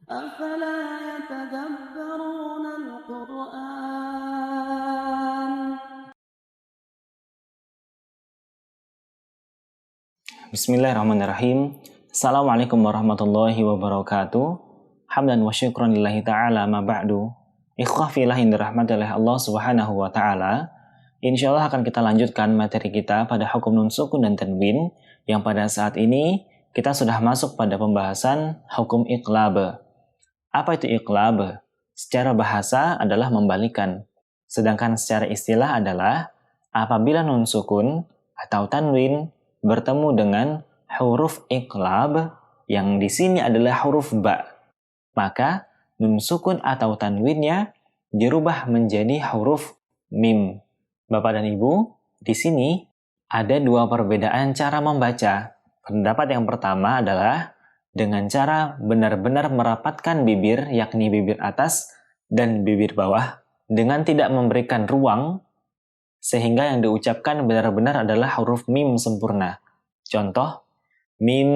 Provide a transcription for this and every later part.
أفلا يتدبرون القرآن. Bismillahirrahmanirrahim. Assalamualaikum warahmatullahi wabarakatuh. Hamdan wa syukran lillahi ta'ala ma ba'du. Ikhwah fillah yang dirahmati oleh Allah subhanahu wa ta'ala. Insyaallah akan kita lanjutkan materi kita pada hukum nun sukun dan tanwin, yang pada saat ini kita sudah masuk pada pembahasan hukum iqlab. Apa itu iqlab? Secara bahasa adalah membalikan. Sedangkan secara istilah adalah apabila nun sukun atau tanwin bertemu dengan huruf iqlab yang di sini adalah huruf ba, maka nun sukun atau tanwinnya dirubah menjadi huruf mim. Bapak dan Ibu, di sini ada dua perbedaan cara membaca. Pendapat yang pertama adalah dengan cara benar-benar merapatkan bibir, yakni bibir atas dan bibir bawah, dengan tidak memberikan ruang, sehingga yang diucapkan benar-benar adalah huruf mim sempurna. Contoh, mim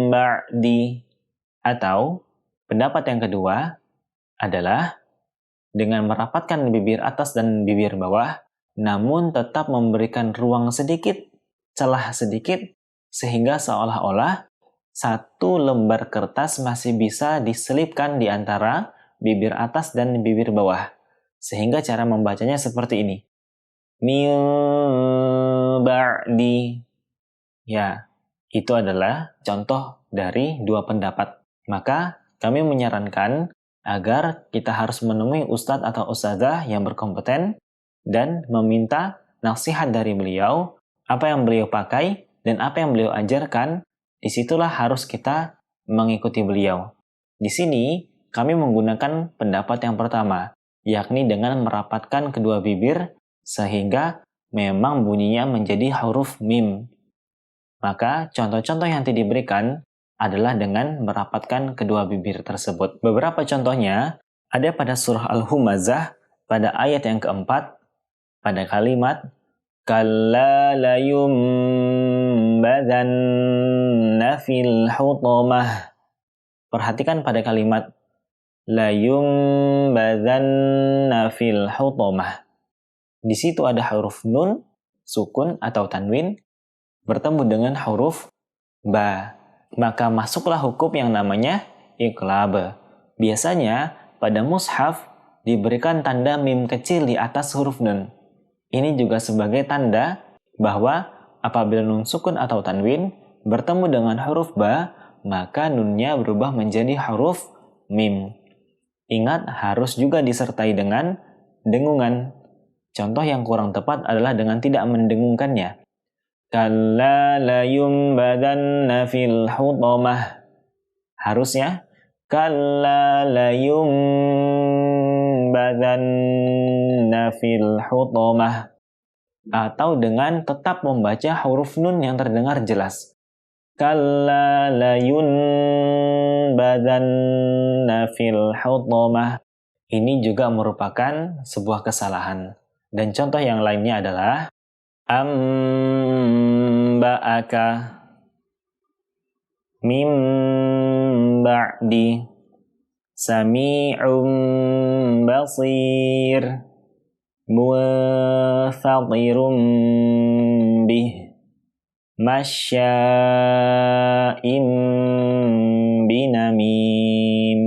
ba'di. Atau, pendapat yang kedua adalah dengan merapatkan bibir atas dan bibir bawah, namun tetap memberikan ruang sedikit, celah sedikit, sehingga seolah-olah satu lembar kertas masih bisa diselipkan di antara bibir atas dan bibir bawah. Sehingga cara membacanya seperti ini. Min ba'di. Ya, itu adalah contoh dari dua pendapat. Maka kami menyarankan agar kita harus menemui ustadz atau ustazah yang berkompeten dan meminta nasihat dari beliau, apa yang beliau pakai dan apa yang beliau ajarkan. Disitulah harus kita mengikuti beliau. Di sini kami menggunakan pendapat yang pertama, yakni dengan merapatkan kedua bibir sehingga memang bunyinya menjadi huruf mim. Maka contoh-contoh yang diberikan adalah dengan merapatkan kedua bibir tersebut. Beberapa contohnya ada pada surah Al-Humazah pada ayat yang keempat pada kalimat kalla layumbadanna fil hutamah. Perhatikan pada kalimat layumbadanna fil hutamah. Di situ ada huruf nun, sukun atau tanwin bertemu dengan huruf ba. Maka masuklah hukum yang namanya iqlab. Biasanya pada mushaf diberikan tanda mim kecil di atas huruf nun. Ini juga sebagai tanda bahwa apabila nun sukun atau tanwin bertemu dengan huruf ba, maka nunnya berubah menjadi huruf mim. Ingat, harus juga disertai dengan dengungan. Contoh yang kurang tepat adalah dengan tidak mendengungkannya. Kalla layumbadanna fil hutamah. Harusnya kalla layumbadanna fil hutamah. Atau dengan tetap membaca huruf nun yang terdengar jelas. Kalla layunbadanna fil hutamah. Ini juga merupakan sebuah kesalahan. Dan contoh yang lainnya adalah amba'aka mim ba'di sami'un basir mufatirun bih masya'in binamim.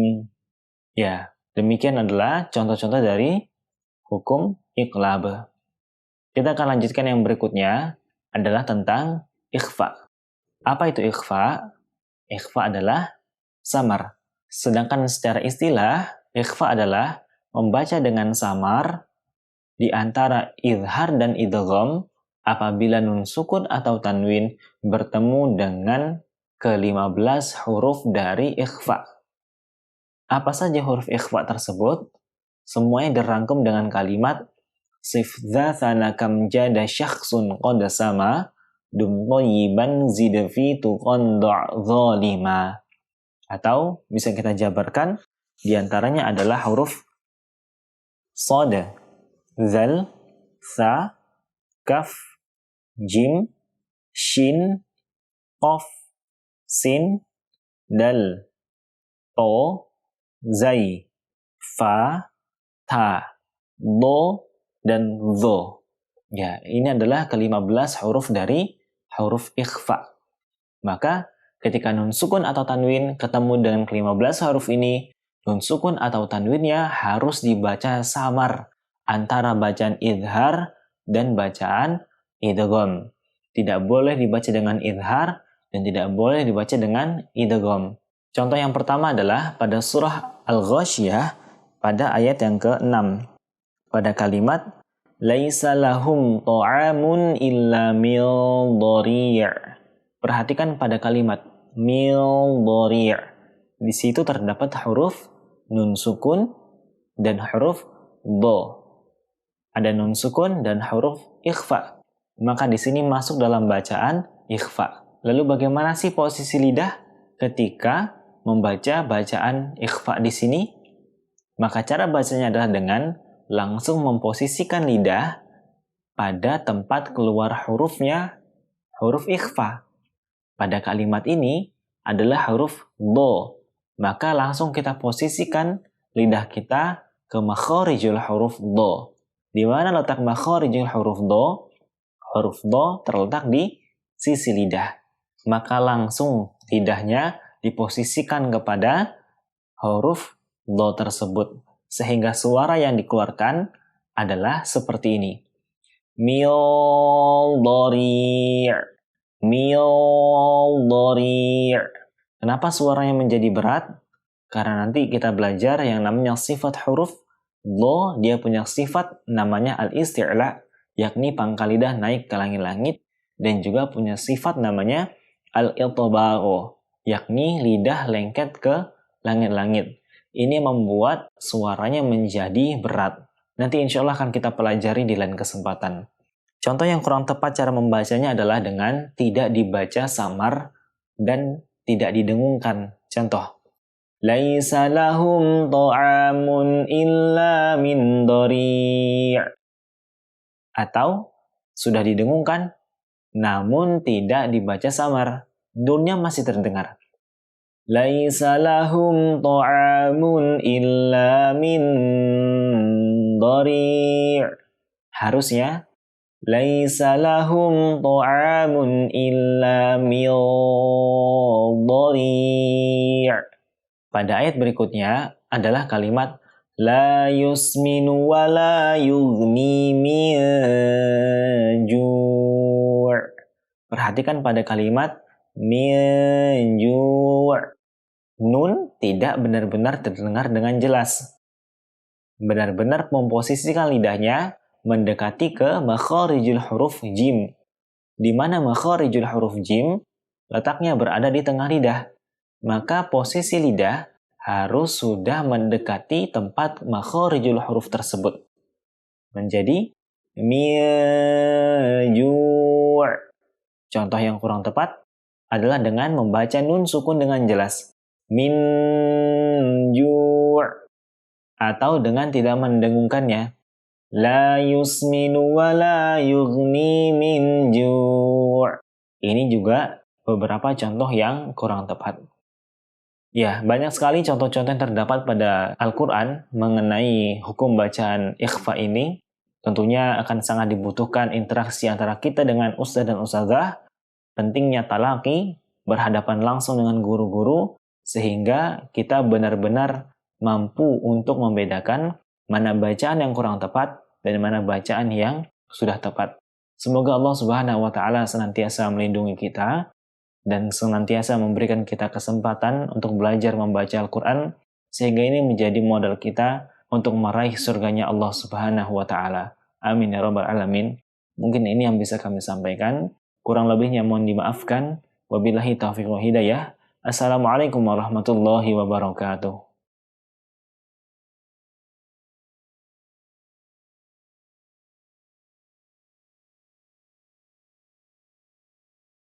Ya, demikian adalah contoh-contoh dari hukum iqlab. Kita akan lanjutkan yang berikutnya adalah tentang ikhfa. Apa itu ikhfa? Ikhfa adalah samar. Sedangkan secara istilah, ikhfa adalah membaca dengan samar di antara izhar dan idgham apabila nun sukun atau tanwin bertemu dengan ke-15 huruf dari ikhfa. Apa saja huruf ikhfa tersebut? Semuanya dirangkum dengan kalimat sif dzatsana kam jada syakhsun qad sama dum thayyiban zid fi tuqan zalima. Atau bisa kita jabarkan diantaranya adalah huruf sad, zal, sa, kaf, jim, shin, qaf, sin, dal. to, zai, fa, ta, do, dan zo. Ya, ini adalah ke-15 huruf dari huruf ikhfa. Maka ketika nun sukun atau tanwin ketemu dengan ke-15 huruf ini, nun sukun atau tanwinnya harus dibaca samar antara bacaan idhar dan bacaan idgham. Tidak boleh dibaca dengan idhar dan tidak boleh dibaca dengan idgham. Contoh yang pertama adalah pada surah Al-Ghasyiyah pada ayat yang ke-6. Pada kalimat laisa lahum ta'amun illa min dhari'. Perhatikan pada kalimat min dhari'. Di situ terdapat huruf nun sukun dan huruf do. Ada nun sukun dan huruf ikhfa. Maka di sini masuk dalam bacaan ikhfa. Lalu bagaimana sih posisi lidah ketika membaca bacaan ikhfa di sini? Maka cara bacanya adalah dengan langsung memposisikan lidah pada tempat keluar hurufnya, huruf ikhfa. Pada kalimat ini adalah huruf do. Maka langsung kita posisikan lidah kita ke makharijul huruf do. Di mana letak makharijul huruf do? Huruf do terletak di sisi lidah. Maka langsung lidahnya diposisikan kepada huruf do tersebut. Sehingga suara yang dikeluarkan adalah seperti ini. Mil dhari'. Mil dhari'. Kenapa suaranya menjadi berat? Karena nanti kita belajar yang namanya sifat huruf do, dia punya sifat namanya al-isti'la, yakni pangkal lidah naik ke langit-langit, dan juga punya sifat namanya al-itba'u, yakni lidah lengket ke langit-langit. Ini membuat suaranya menjadi berat. Nanti insya Allah akan kita pelajari di lain kesempatan. Contoh yang kurang tepat cara membacanya adalah dengan tidak dibaca samar dan tidak didengungkan. Contoh. Laisa lahum ta'amun illa min dhari'. Atau sudah didengungkan namun tidak dibaca samar. Nunnya masih terdengar. Laisa lahum ta'amun illa min dhari'. Harusnya laisa lahum ta'amun illa min dhari'. Pada ayat berikutnya adalah kalimat la yusminu wa la yughni min ju'. Perhatikan pada kalimat min ju'. Nun tidak benar-benar terdengar dengan jelas. Benar-benar memposisikan lidahnya mendekati ke makharijul huruf jim. Di mana makharijul huruf jim letaknya berada di tengah lidah. Maka posisi lidah harus sudah mendekati tempat makharijul huruf tersebut. Menjadi min ju'. Contoh yang kurang tepat adalah dengan membaca nun sukun dengan jelas. Min ju' atau dengan tidak mendengungkannya la yusminu wa la yughni min ju'. Ini juga beberapa contoh yang kurang tepat. Ya, banyak sekali contoh-contoh yang terdapat pada Al-Quran mengenai hukum bacaan ikhfa ini. Tentunya akan sangat dibutuhkan interaksi antara kita dengan ustadz dan ustadzah. Pentingnya talaqi, berhadapan langsung dengan guru-guru, sehingga kita benar-benar mampu untuk membedakan mana bacaan yang kurang tepat dan mana bacaan yang sudah tepat. Semoga Allah Subhanahu wa taala senantiasa melindungi kita dan senantiasa memberikan kita kesempatan untuk belajar membaca Al-Qur'an sehingga ini menjadi modal kita untuk meraih surganya Allah Subhanahu wa taala. Amin ya rabbal alamin. Mungkin ini yang bisa kami sampaikan. Kurang lebihnya mohon dimaafkan. Wabillahi taufiq wa hidayah. Assalamualaikum warahmatullahi wabarakatuh.